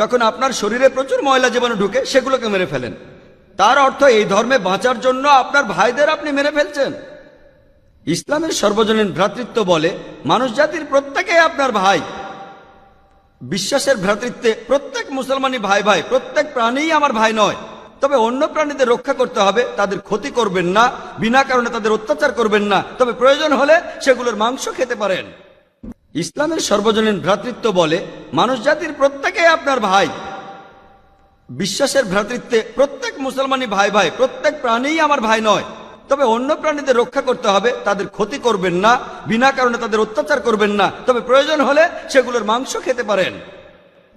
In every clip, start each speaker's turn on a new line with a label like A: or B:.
A: তখন আপনার শরীরে প্রচুর ময়লা জীবাণু ঢুকে, সেগুলোকে মেরে ফেলেন। তার অর্থ এই ধর্মে বাঁচার জন্য আপনার ভাইদের আপনি মেরে ফেলছেন। ইসলামের সর্বজনীন ভ্রাতৃত্ব বলে মানুষ জাতির প্রত্যেকেই আপনার ভাই। বিশ্বাসের ভ্রাতৃত্বে প্রত্যেক মুসলমানই ভাই ভাই, প্রত্যেক প্রাণীই আমার ভাই নয়। তবে অন্য প্রাণীদের রক্ষা করতে হবে, তাদের ক্ষতি করবেন না, বিনা কারণে তাদের অত্যাচার করবেন না, তবে প্রয়োজন হলে সেগুলোর মাংস খেতে পারেন। ইসলামের সর্বজনীন ভ্রাতৃত্ব বলে মানুষ জাতির প্রত্যেকেই আপনার ভাই। বিশ্বাসের ভ্রাতৃত্বে প্রত্যেক মুসলমানই ভাই ভাই, প্রত্যেক প্রাণীই আমার ভাই নয়। তবে অন্য প্রাণীদের রক্ষা করতে হবে, তাদের ক্ষতি করবেন না, বিনা কারণে তাদের অত্যাচার করবেন না, তবে প্রয়োজন হলে সেগুলোর মাংস খেতে পারেন।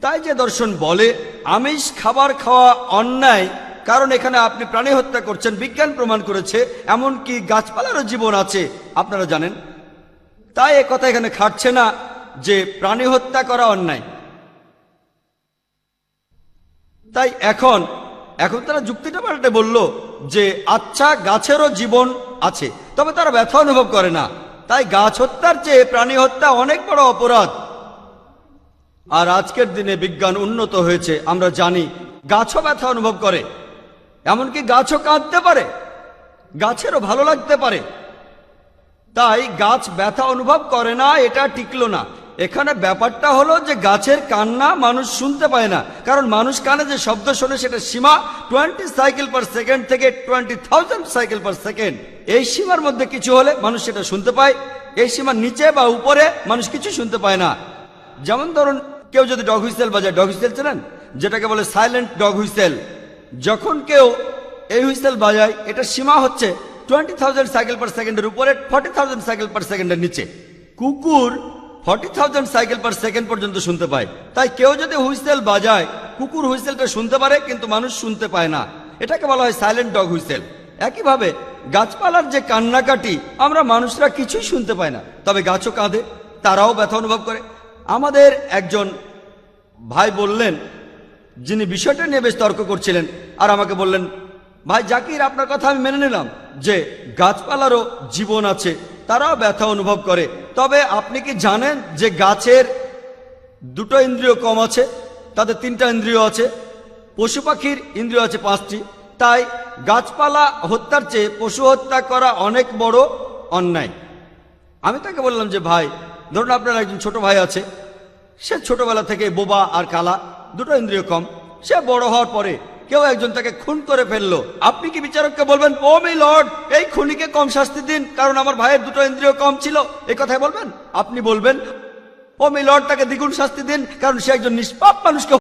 A: তাই যে দর্শন বলে আমিষ খাবার খাওয়া অন্যায়, কারণ এখানে আপনি প্রাণী হত্যা করছেন, বিজ্ঞান প্রমাণ করেছে এমনকি গাছপালারও জীবন আছে, আপনারা জানেন। তাই এ কথা এখানে খাটছে না যে প্রাণী হত্যা করা অন্যায়। তাই এখন তারা যুক্তিটা পাল্টে বলল যে আচ্ছা, গাছেরও জীবন আছে, তবে তারা ব্যথা অনুভব করে না, তাই গাছ হত্যার চেয়ে প্রাণী হত্যা অনেক বড় অপরাধ। আর আজকের দিনে বিজ্ঞান উন্নত হয়েছে, আমরা জানি গাছও ব্যথা অনুভব করে, এমনকি গাছও কাঁদতে পারে, গাছেরও ভালো লাগতে পারে। তাই গাছ ব্যথা অনুভব করে না, এটা টিকলো না। এখানে ব্যাপারটা হলো যে গাছের কান্না মানুষ শুনতে পায় না, কারণ মানুষ কানে যে শব্দ শোনে সেটা সীমা 20 সাইকেল পার সেকেন্ড থেকে 20,000 সাইকেল পার সেকেন্ড। এই সীমার মধ্যে কিছু হলে মানুষ সেটা শুনতে পায়, এই সীমার নিচে বা উপরে মানুষ কিছু শুনতে পায় না। যেমন ধরুন, কেউ যদি ডগ হুইসেল বাজায়, ডগ হুইসেল চেনেন, যেটাকে বলে সাইলেন্ট ডগ হুইসেল। যখন কেউ এই হুইসেল বাজায়, এটা সীমা হচ্ছে 20,000 সাইকেল পার সেকেন্ডের উপরে, 40,000 সাইকেল পার সেকেন্ডের নিচে। কুকুর 40,000 সাইকেল পার সেকেন্ড পর্যন্ত শুনতে পায়। তাই কেউ যদি হুইসেল বাজায়, কুকুর হুইসেলটা শুনতে পারে কিন্তু মানুষ শুনতে পায় না, এটাকে বলা হয় সাইলেন্ট ডগ হুইসেল। একইভাবে গাছপালার যে কান্নাকাটি আমরা মানুষরা কিছুই শুনতে পায় না, তবে গাছও কাঁদে, তারাও ব্যথা অনুভব করে। আমাদের একজন ভাই বললেন, যিনি বিষয়টা নিয়ে বেশ তর্ক করছিলেন, আর আমাকে বললেন, ভাই জাকির, আপনার কথা আমি মেনে নিলাম যে গাছপালারও জীবন আছে, তারাও ব্যথা অনুভব করে, তবে আপনি কি জানেন যে গাছের দুটো ইন্দ্রিয় কম আছে, তাদের 3টা ইন্দ্রিয় আছে, পশু পাখির ইন্দ্রিয় আছে 5টি। তাই গাছপালা হত্যার চেয়ে পশু হত্যা করা অনেক বড় অন্যায়। আমি তাকে বললাম যে ভাই, ধরুন আপনার একজন ছোট ভাই আছে, সে ছোটবেলা থেকে বোবা আর কালা, দুটো ইন্দ্রিয় কম। সে বড় হওয়ার পরে কেউ একজন তাকে খুন করে ফেললো, আপনি কি বিচারককে বলবেন, ও মাই লর্ড, এই খুনিকে কম শাস্তি দিন কারণ আমার ভাইয়ের দুটো ইন্দ্রিয় কম ছিল? এই কথাই বলবেন? আপনি বলবেন, ও মাই লর্ড, তাকে দ্বিগুণ শাস্তি দিন কারণ সে একজন নিষ্পাপ মানুষকে